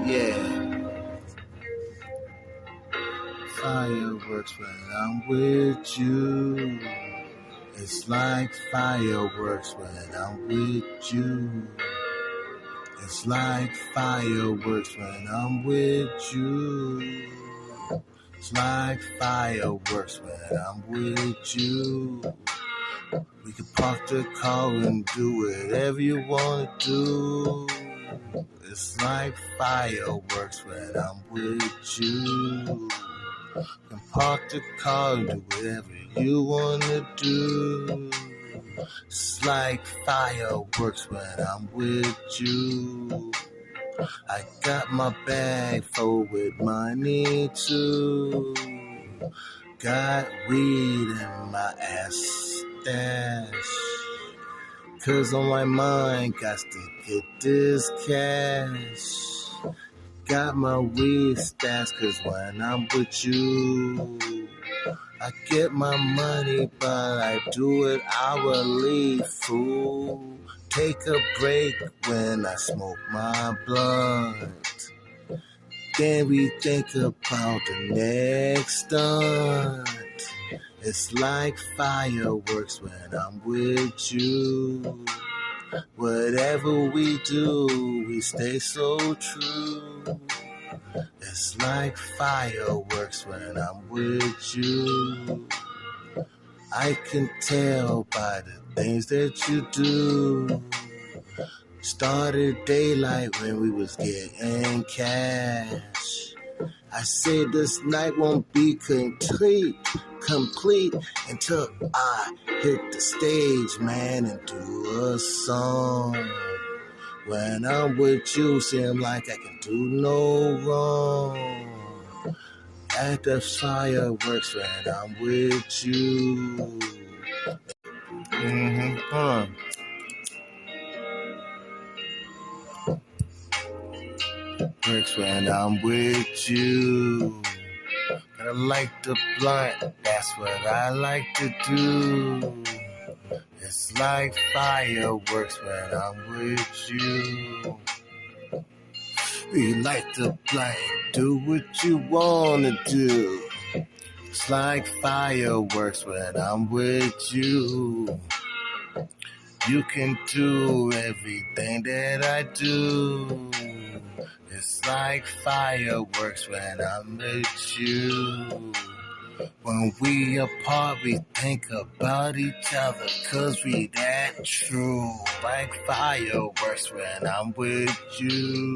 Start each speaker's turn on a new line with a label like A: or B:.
A: Yeah. Fireworks when I'm with you. It's like fireworks when I'm with you. It's like fireworks when I'm with you. It's like fireworks when I'm with you. We can park the car and do whatever you want to do. It's like fireworks when I'm with you. Can park the car and do whatever you want to do. It's like fireworks when I'm with you. I got my bag full with money too. Got weed in my ass stash. 'Cause on my mind, got to get this cash. Got my weed stashed 'cause when I'm with you, I get my money, but I do it hourly, fool. Take a break when I smoke my blunt. Then we think about the next stunt. It's like fireworks when I'm with you. Whatever we do, we stay so true. It's like fireworks when I'm with you. I can tell by the things that you do. Started daylight when we was getting cash. I said this night won't be complete until I hit the stage, man, and do a song. When I'm with you, seem like I can do no wrong. At the fireworks when I'm with you. Works when I'm with you. Gotta light the blunt, that's what I like to do. It's like fireworks when I'm with you. We light the blunt, do what you wanna do. It's like fireworks when I'm with you. You can do everything that I do. It's like fireworks when I'm with you. When we apart, we think about each other, 'cause we that true. Like fireworks when I'm with you.